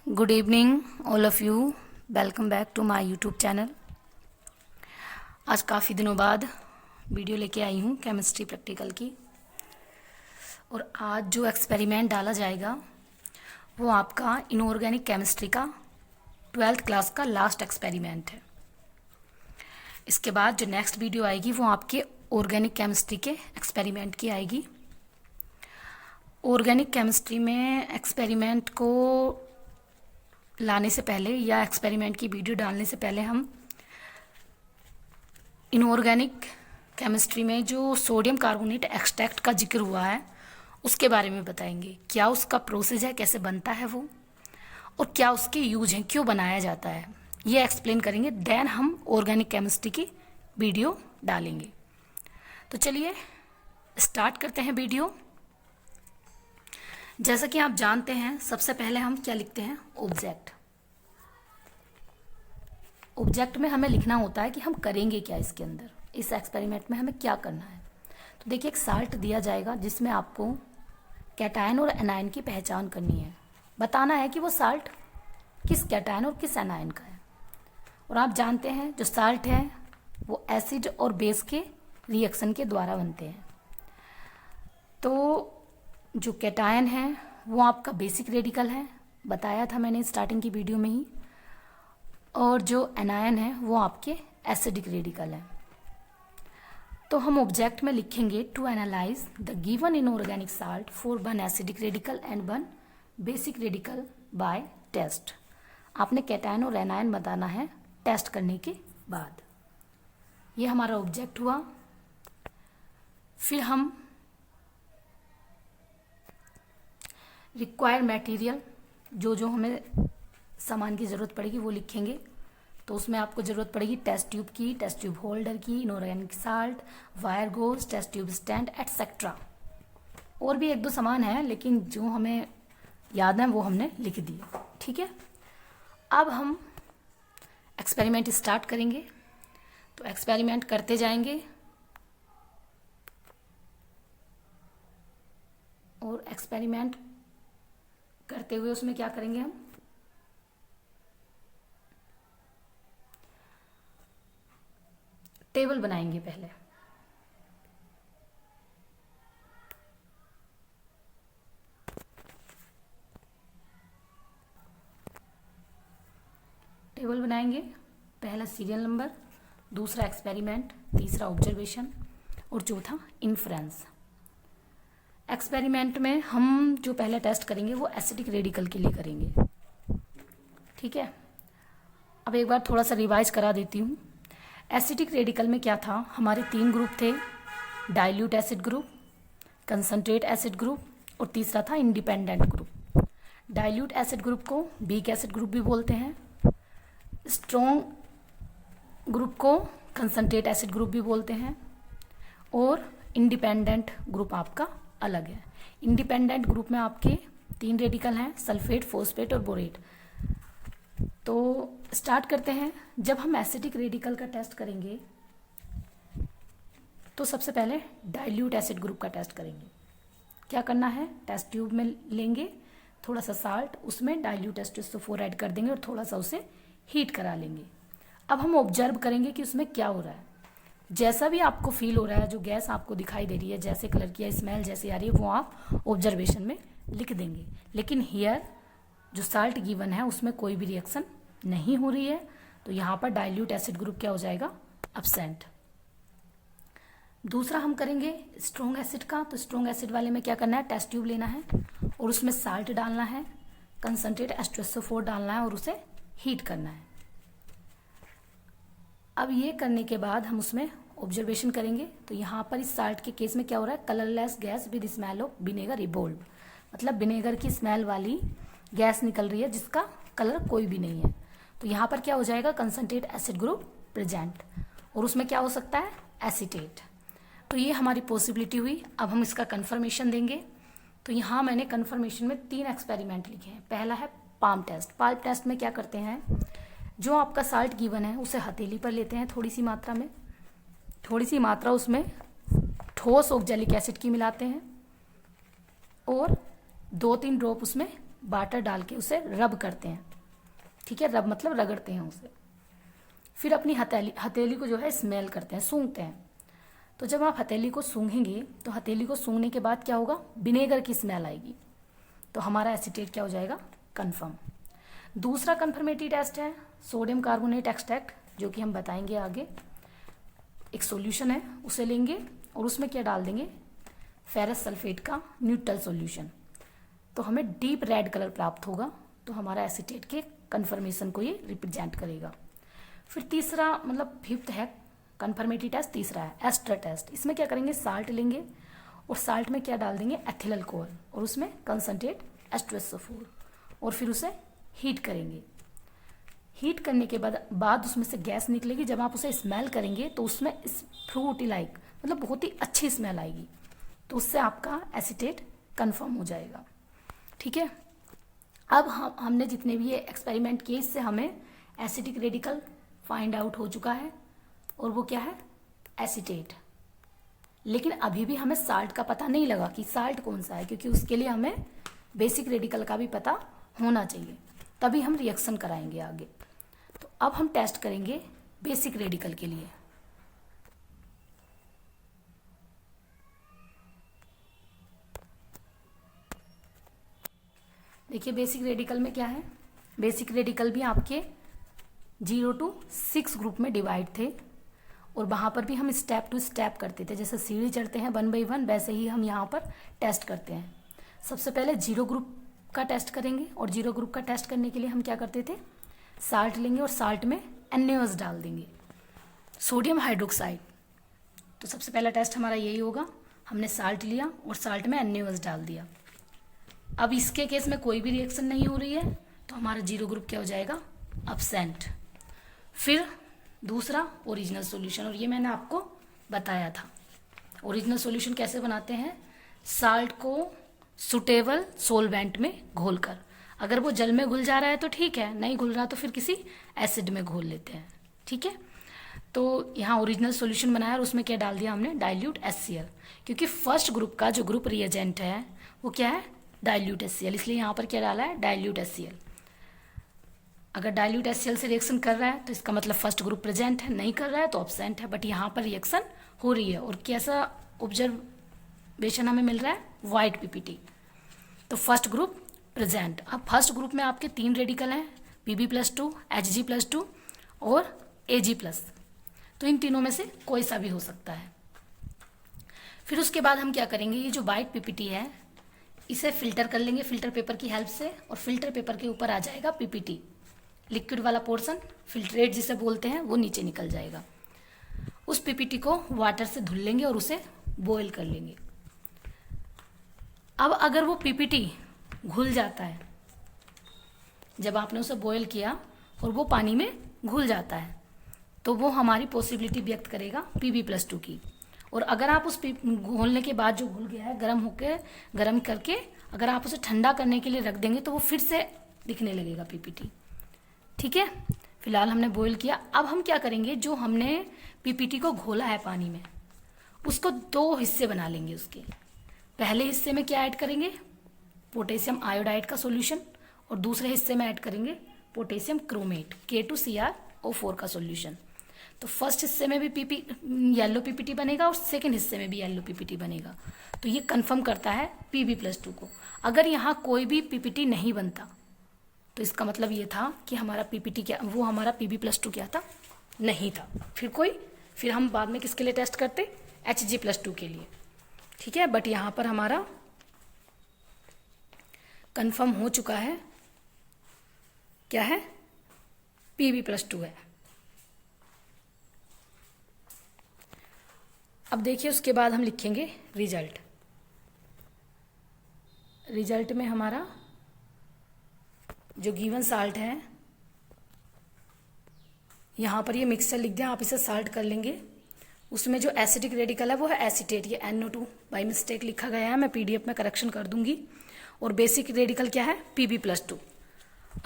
Good evening all of you. Welcome back to my YouTube channel. आज काफ़ी दिनों बाद वीडियो लेके आई हूँ केमिस्ट्री प्रैक्टिकल की। और आज जो एक्सपेरिमेंट डाला जाएगा वो आपका इनऑर्गेनिक केमिस्ट्री का 12th क्लास का लास्ट एक्सपेरिमेंट है। इसके बाद जो नेक्स्ट वीडियो आएगी वो आपके ऑर्गेनिक केमिस्ट्री के एक्सपेरिमेंट की आएगी। ऑर्गेनिक केमिस्ट्री में एक्सपेरिमेंट को लाने से पहले या एक्सपेरिमेंट की वीडियो डालने से पहले हम इनऑर्गेनिक केमिस्ट्री में जो सोडियम कार्बोनेट एक्सट्रैक्ट का जिक्र हुआ है उसके बारे में बताएंगे। क्या उसका प्रोसेस है, कैसे बनता है वो, और क्या उसके यूज हैं, क्यों बनाया जाता है, ये एक्सप्लेन करेंगे। देन हम ऑर्गेनिक केमिस्ट्री की वीडियो डालेंगे। तो चलिए स्टार्ट करते हैं वीडियो। जैसा कि आप जानते हैं, सबसे पहले हम क्या लिखते हैं, ऑब्जेक्ट। ऑब्जेक्ट में हमें लिखना होता है कि हम करेंगे क्या इसके अंदर, इस एक्सपेरिमेंट में हमें क्या करना है। तो देखिए एक साल्ट दिया जाएगा जिसमें आपको कैटायन और एनायन की पहचान करनी है, बताना है कि वो साल्ट किस कैटायन और किस एनायन का है। और आप जानते हैं जो साल्ट है वो एसिड और बेस के रिएक्शन के द्वारा बनते हैं। तो जो कैटायन है वो आपका बेसिक रेडिकल है, बताया था मैंने स्टार्टिंग की वीडियो में ही। और जो एनायन है वो आपके एसिडिक रेडिकल है। तो हम ऑब्जेक्ट में लिखेंगे to analyse the given inorganic salt for one acidic radical and one basic radical by test. आपने कैटायन और एनायन बताना है टेस्ट करने के बाद। ये हमारा ऑब्जेक्ट हुआ। फिर हम रिक्वायर्ड मटेरियल, जो हमें सामान की ज़रूरत पड़ेगी वो लिखेंगे। तो उसमें आपको ज़रूरत पड़ेगी टेस्ट ट्यूब की, टेस्ट ट्यूब होल्डर की, inorganic salt, wire gauze, test tube stand etcetera. और भी एक दो सामान है लेकिन जो हमें याद है वो हमने लिख दिए। ठीक है, अब हम एक्सपेरिमेंट स्टार्ट करेंगे। तो एक्सपेरिमेंट करते जाएंगे और एक्सपेरिमेंट करते हुए उसमें क्या करेंगे, हम टेबल बनाएंगे। पहले टेबल बनाएंगे। पहला सीरियल नंबर, दूसरा एक्सपेरिमेंट, तीसरा ऑब्जर्वेशन और चौथा इन्फ्रेंस। एक्सपेरिमेंट में हम जो पहले टेस्ट करेंगे वो एसिडिक रेडिकल के लिए करेंगे। ठीक है, अब एक बार थोड़ा सा रिवाइज करा देती हूँ। एसिडिक रेडिकल में क्या था, हमारे 3 ग्रुप थे, dilute acid group, concentrate acid group और तीसरा था independent group. Dilute acid group को वीक एसिड ग्रुप भी बोलते हैं, स्ट्रॉन्ग ग्रुप को कंसंट्रेट एसिड ग्रुप भी बोलते हैं, और इंडिपेंडेंट ग्रुप आपका अलग है। इंडिपेंडेंट ग्रुप में आपके 3 रेडिकल हैं, सल्फेट, फॉस्फेट और बोरेट। तो स्टार्ट करते हैं। जब हम एसिडिक रेडिकल का टेस्ट करेंगे तो सबसे पहले डाइल्यूट एसिड ग्रुप का टेस्ट करेंगे। क्या करना है, टेस्ट ट्यूब में लेंगे थोड़ा सा साल्ट, उसमें डाइल्यूट H2SO4 ऐड कर देंगे और थोड़ा सा उसे हीट करा लेंगे। अब हम ऑब्जर्व करेंगे कि उसमें क्या हो रहा है। जैसा भी आपको फील हो रहा है, जो गैस आपको दिखाई दे रही है, जैसे कलर की स्मेल जैसी आ रही है, वो आप ऑब्जर्वेशन में लिख देंगे। लेकिन हियर जो साल्ट गिवन है उसमें कोई भी रिएक्शन नहीं हो रही है, तो यहाँ पर डाइल्यूट एसिड ग्रुप क्या हो जाएगा, एब्सेंट। दूसरा हम करेंगे स्ट्रॉन्ग एसिड का। तो स्ट्रॉन्ग एसिड वाले में क्या करना है, टेस्ट ट्यूब लेना है और उसमें साल्ट डालना है, कंसंट्रेट H2SO4 डालना है और उसे हीट करना है। अब ये करने के बाद हम उसमें ऑब्जर्वेशन करेंगे। तो यहाँ पर इस साल्ट के केस में क्या हो रहा है, colourless gas with smell of vinegar evolve, मतलब विनेगर की स्मेल वाली गैस निकल रही है जिसका कलर कोई भी नहीं है। तो यहाँ पर क्या हो जाएगा, कंसंट्रेट एसिड ग्रुप प्रेजेंट, और उसमें क्या हो सकता है, एसीटेट। तो ये हमारी पॉसिबिलिटी हुई। अब हम इसका कंफर्मेशन देंगे। तो यहाँ मैंने कंफर्मेशन में 3 एक्सपेरिमेंट लिखे हैं। पहला है पाम टेस्ट। पाम टेस्ट में क्या करते हैं, जो आपका साल्ट गिवन है उसे हथेली पर लेते हैं थोड़ी सी मात्रा में, थोड़ी सी मात्रा उसमें ठोस ऑक्जेलिक एसिड की मिलाते हैं और 2-3 ड्रॉप उसमें वाटर डाल के उसे रब करते हैं, ठीक है, रब मतलब रगड़ते हैं उसे। फिर अपनी हथेली को जो है स्मेल करते हैं, सूंघते हैं। तो जब आप हथेली को सूंघेंगे तो हथेली को सूंघने के बाद क्या होगा, विनेगर की स्मेल आएगी, तो हमारा एसीटेट क्या हो जाएगा, कन्फर्म। दूसरा कन्फर्मेटरी टेस्ट है सोडियम कार्बोनेट एक्सट्रैक्ट, जो कि हम बताएंगे आगे। एक सॉल्यूशन है, उसे लेंगे और उसमें क्या डाल देंगे, फेरस सल्फेट का न्यूट्रल सॉल्यूशन, तो हमें डीप रेड कलर प्राप्त होगा, तो हमारा एसीटेट के कन्फर्मेशन को ये रिप्रेजेंट करेगा। फिर तीसरा मतलब फिफ्थ है कन्फर्मेटरी टेस्ट, तीसरा है एस्टर टेस्ट। इसमें क्या करेंगे, साल्ट लेंगे और साल्ट में क्या डाल देंगे, एथिल अल्कोहल, और उसमें कंसंट्रेट H2SO4, और फिर उसे हीट करेंगे। हीट करने के बाद उसमें से गैस निकलेगी। जब आप उसे स्मेल करेंगे तो उसमें फ्रूटी लाइक मतलब बहुत ही अच्छी स्मेल आएगी, तो उससे आपका एसीटेट कंफर्म हो जाएगा, ठीक है। अब हमने जितने भी ये एक्सपेरिमेंट किए, इससे हमें एसिडिक रेडिकल फाइंड आउट हो चुका है, और वो क्या है, एसीटेट। लेकिन अभी भी हमें साल्ट का पता नहीं लगा कि साल्ट कौन सा है, क्योंकि उसके लिए हमें बेसिक रेडिकल का भी पता होना चाहिए, तभी हम रिएक्शन कराएंगे आगे। तो अब हम टेस्ट करेंगे बेसिक रेडिकल के लिए। देखिए बेसिक रेडिकल में क्या है, बेसिक रेडिकल भी आपके 0 to 6 ग्रुप में डिवाइड थे, और वहाँ पर भी हम स्टेप टू स्टेप करते थे, जैसे सीढ़ी चढ़ते हैं 1 by 1, वैसे ही हम यहाँ पर टेस्ट करते हैं। सबसे पहले 0 ग्रुप का टेस्ट करेंगे, और 0 ग्रुप का टेस्ट करने के लिए हम क्या करते थे, साल्ट लेंगे और साल्ट में NaOH डाल देंगे, सोडियम हाइड्रोक्साइड। तो सबसे पहला टेस्ट हमारा यही होगा, हमने साल्ट लिया और साल्ट में NaOH डाल दिया। अब इसके केस में कोई भी रिएक्शन नहीं हो रही है, तो हमारा 0 ग्रुप क्या हो जाएगा, अब्सेंट। फिर दूसरा ओरिजिनल सॉल्यूशन, और ये मैंने आपको बताया था। ओरिजिनल सॉल्यूशन कैसे बनाते हैं, साल्ट को सुटेबल सोलवेंट में घोलकर, अगर वो जल में घुल जा रहा है तो ठीक है, नहीं घुल रहा तो फिर किसी एसिड में घोल लेते हैं, ठीक है। तो यहाँ ओरिजिनल सॉल्यूशन बनाया और उसमें क्या डाल दिया हमने, डाइल्यूट HCl, क्योंकि फर्स्ट ग्रुप का जो ग्रुप रिएजेंट है वो क्या है, डाइल्यूट HCl, इसलिए यहाँ पर क्या डाला है, डाइल्यूट HCl। अगर डाइल्यूट HCl से रिएक्शन कर रहा है तो इसका मतलब फर्स्ट ग्रुप प्रेजेंट है, नहीं कर रहा है तो अब्सेंट है, बट यहाँ पर रिएक्शन हो रही है। और कैसा ऑब्जर्वेशन हमें मिल रहा है, वाइट PPT, तो फर्स्ट ग्रुप प्रेजेंट। अब फर्स्ट ग्रुप में आपके 3 रेडिकल हैं, Pb+2, Hg+2 और Ag+, तो इन तीनों में से कोई सा भी हो सकता है। फिर उसके बाद हम क्या करेंगे, ये जो वाइट PPT है इसे फिल्टर कर लेंगे फिल्टर पेपर की हेल्प से, और फिल्टर पेपर के ऊपर आ जाएगा PPT, लिक्विड वाला पोर्शन, फिल्ट्रेट जिसे बोलते हैं, वो नीचे निकल जाएगा। उस PPT को वाटर से धुल लेंगे और उसे बॉईल कर लेंगे। अब अगर वो PPT घुल जाता है, जब आपने उसे बॉईल किया और वो पानी में घुल जाता है, तो वो हमारी पॉसिबिलिटी व्यक्त करेगा Pb+2 की। और अगर आप उस घोलने के बाद जो घुल गया है, गर्म करके अगर आप उसे ठंडा करने के लिए रख देंगे तो वो फिर से दिखने लगेगा PPT, ठीक है। फिलहाल हमने बॉईल किया। अब हम क्या करेंगे, जो हमने PPT को घोला है पानी में, उसको 2 हिस्से बना लेंगे। उसके पहले हिस्से में क्या ऐड करेंगे, पोटेशियम आयोडाइड का सॉल्यूशन, और दूसरे हिस्से में ऐड करेंगे पोटेशियम क्रोमेट K2CrO4 का सॉल्यूशन। तो फर्स्ट हिस्से में भी येलो PPT बनेगा और सेकंड हिस्से में भी येलो PPT बनेगा। तो ये कंफर्म करता है Pb+2 को। अगर यहाँ कोई भी PPT नहीं बनता तो इसका मतलब ये था कि हमारा PPT क्या, वो हमारा Pb+2 क्या था, नहीं था। फिर हम बाद में किसके लिए टेस्ट करते, Hg+2 के लिए, ठीक है। बट यहाँ पर हमारा कंफर्म हो चुका है, क्या है, Pb+2 है। अब देखिए उसके बाद हम लिखेंगे रिजल्ट में हमारा जो गिवन साल्ट है, यहाँ पर ये मिक्सचर लिख दिया, आप इसे साल्ट कर लेंगे। उसमें जो एसिडिक रेडिकल है वो है एसीटेट, ये NO2 बाई मिस्टेक लिखा गया है, मैं PDF में करेक्शन कर दूंगी। और बेसिक रेडिकल क्या है, Pb+2।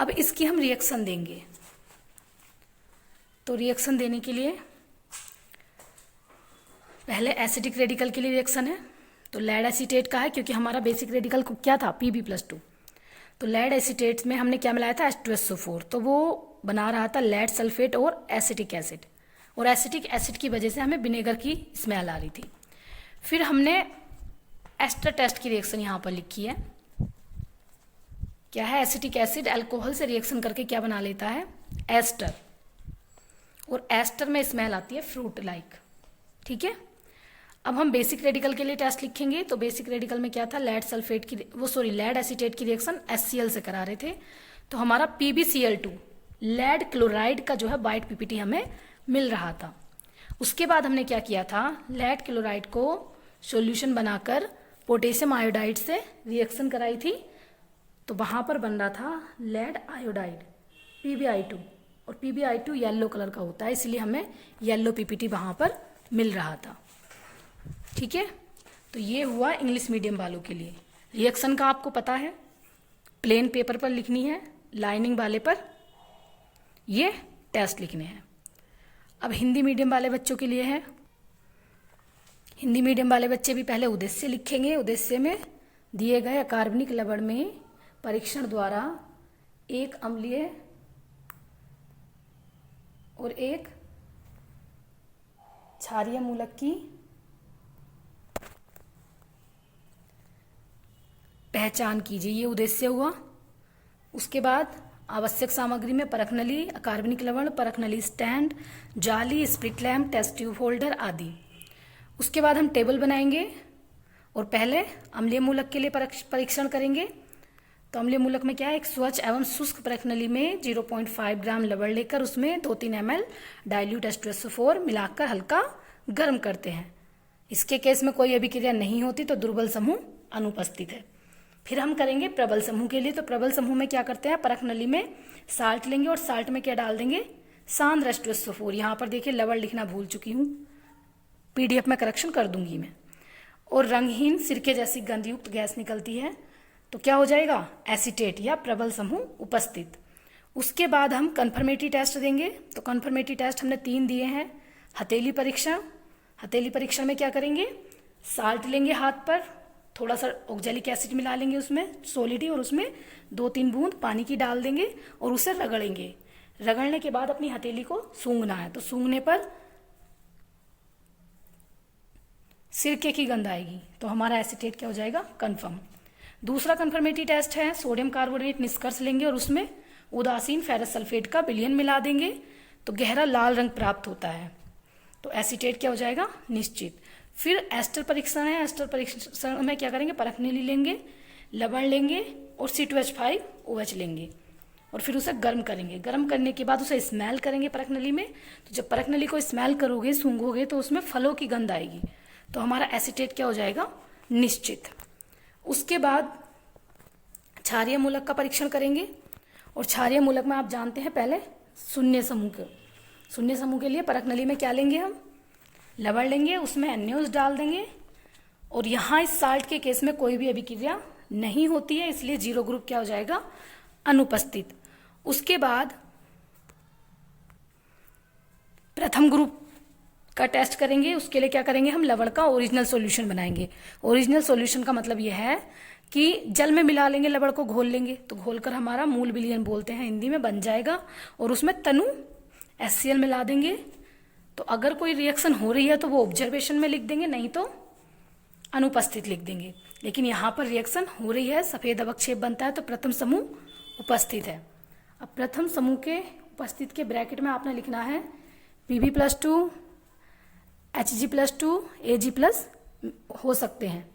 अब इसकी हम रिएक्शन देंगे, तो रिएक्शन देने के लिए पहले एसिडिक रेडिकल के लिए रिएक्शन है, तो लेड एसीटेट का है, क्योंकि हमारा बेसिक रेडिकल क्या था, Pb+2। तो लेड एसीटेट में हमने क्या मिलाया था, H2SO4, तो वो बना रहा था लेड सल्फेट और एसिटिक एसिड, और एसिटिक एसिड की वजह से हमें विनेगर की स्मेल आ रही थी। फिर हमने एस्टर टेस्ट की रिएक्शन यहाँ पर लिखी है। क्या है, एसिटिक एसिड अल्कोहल से रिएक्शन करके क्या बना लेता है, एस्टर, और एस्टर में स्मेल आती है फ्रूट लाइक। ठीक है, अब हम बेसिक रेडिकल के लिए टेस्ट लिखेंगे। तो बेसिक रेडिकल में क्या था, लेड सल्फेट की लेड एसीटेट की रिएक्शन HCl से करा रहे थे, तो हमारा PbCl2 लेड क्लोराइड का जो है वाइट पीपीटी हमें मिल रहा था। उसके बाद हमने क्या किया था, लेड क्लोराइड को सॉल्यूशन बनाकर पोटेशियम आयोडाइड से रिएक्शन कराई थी, तो वहां पर बन रहा था लेड आयोडाइड PbI2, और PbI2 येलो कलर का होता है, इसलिए हमें येलो पीपीटी वहां पर मिल रहा था। ठीक है, तो ये हुआ इंग्लिश मीडियम वालों के लिए। रिएक्शन का आपको पता है, प्लेन पेपर पर लिखनी है, लाइनिंग वाले पर ये टेस्ट लिखने हैं। अब हिंदी मीडियम वाले बच्चों के लिए है। हिंदी मीडियम वाले बच्चे भी पहले उद्देश्य लिखेंगे। उद्देश्य में दिए गए अकार्बनिक लवण में परीक्षण द्वारा एक अम्लीय और एक क्षारीय मूलक की पहचान कीजिए, ये उद्देश्य हुआ। उसके बाद आवश्यक सामग्री में परख नली, अकार्बनिक लवण, परख नली स्टैंड, जाली, split lamp, test tube holder आदि। उसके बाद हम टेबल बनाएंगे और पहले अम्लीय मूलक के लिए परीक्षण करेंगे। तो अम्लीय मूलक में क्या है, एक स्वच्छ एवं शुष्क परख नली में 0.5 ग्राम लवण लेकर उसमें 2-3 ml डाइल्यूट H2SO4 मिलाकर हल्का गर्म करते हैं। इसके केस में कोई अभिक्रिया नहीं होती तो दुर्बल समूह अनुपस्थित है। फिर हम करेंगे प्रबल समूह के लिए। तो प्रबल समूह में क्या करते हैं, परख नली में साल्ट लेंगे और साल्ट में क्या डाल देंगे, सांद्र H2SO4। यहाँ पर देखिए लवण लिखना भूल चुकी हूँ, PDF में करेक्शन कर दूंगी मैं। और रंगहीन सिरके जैसी गंधयुक्त गैस निकलती है, तो क्या हो जाएगा, एसीटेट या प्रबल समूह उपस्थित। उसके बाद हम कन्फर्मेटरी टेस्ट देंगे। तो कन्फर्मेटरी टेस्ट हमने 3 दिए हैं। हथेली परीक्षण, हथेली परीक्षण में क्या करेंगे, साल्ट लेंगे हाथ पर, थोड़ा सा ऑक्जेलिक एसिड मिला लेंगे उसमें सॉलिड ही, और उसमें 2-3 बूंद पानी की डाल देंगे और उसे रगड़ेंगे। रगड़ने के बाद अपनी हथेली को सूंघना है, तो सूंघने पर सिरके की गंध आएगी, तो हमारा एसीटेट क्या हो जाएगा, कंफर्म। दूसरा कंफर्मेटरी टेस्ट है, सोडियम कार्बोनेट निष्कर्ष लेंगे और उसमें उदासीन फेरस सल्फेट का विलयन मिला देंगे, तो गहरा लाल रंग प्राप्त होता है, तो एसीटेट क्या हो जाएगा, निश्चित। फिर एस्टर परीक्षण है। एस्टर परीक्षण में क्या करेंगे, परख नली लेंगे, लवण लेंगे और C2H5OH लेंगे और फिर उसे गर्म करेंगे। गर्म करने के बाद उसे स्मेल करेंगे परख नली में। तो जब परख नली को स्मेल करोगे, सूंघोगे, तो उसमें फलों की गंध आएगी, तो हमारा एसीटेट क्या हो जाएगा, निश्चित। उसके बाद क्षारीय मूलक का परीक्षण करेंगे, और क्षारीय मूलक में आप जानते हैं पहले शून्य समूह के, शून्य समूह के लिए परख नली में क्या लेंगे, हम लवण लेंगे, उसमें NaOH डाल देंगे, और यहाँ इस साल्ट के केस में कोई भी अभिक्रिया नहीं होती है, इसलिए 0 ग्रुप क्या हो जाएगा, अनुपस्थित। उसके बाद प्रथम ग्रुप का टेस्ट करेंगे। उसके लिए क्या करेंगे, हम लवण का ओरिजिनल सॉल्यूशन बनाएंगे। ओरिजिनल सॉल्यूशन का मतलब यह है कि जल में मिला लेंगे, लवण को घोल लेंगे, तो घोलकर हमारा मूल विलयन बोलते हैं हिंदी में, बन जाएगा, और उसमें तनु HCl मिला देंगे। तो अगर कोई रिएक्शन हो रही है तो वो ऑब्जर्वेशन में लिख देंगे, नहीं तो अनुपस्थित लिख देंगे। लेकिन यहाँ पर रिएक्शन हो रही है, सफेद अवक्षेप बनता है, तो प्रथम समूह उपस्थित है। अब प्रथम समूह के उपस्थित के ब्रैकेट में आपने लिखना है Pb+2 Hg+2 Ag+ हो सकते हैं।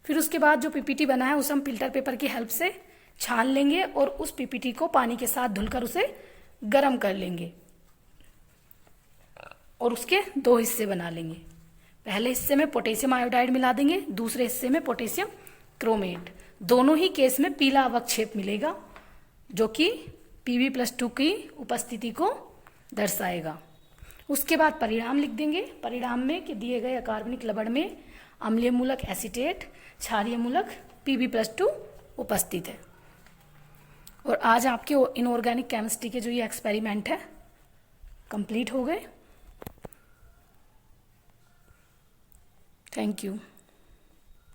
फिर उसके बाद जो पीपीटी बना है उसे हम फिल्टर पेपर की हेल्प से छान लेंगे और उस पीपीटी को पानी के साथ धुलकर उसे गर्म कर लेंगे और उसके 2 हिस्से बना लेंगे। पहले हिस्से में पोटेशियम आयोडाइड मिला देंगे, दूसरे हिस्से में पोटेशियम क्रोमेट। दोनों ही केस में पीला अवक्षेप मिलेगा जो कि Pb+2 की उपस्थिति को दर्शाएगा। उसके बाद परिणाम लिख देंगे। परिणाम में कि दिए गए अकार्बनिक लवण में अम्लीय मूलक एसीटेट, क्षारीय मूलक Pb+2 उपस्थित है। और आज आपके इनऑर्गेनिक केमिस्ट्री के जो ये एक्सपेरिमेंट है कंप्लीट हो गए। Thank you.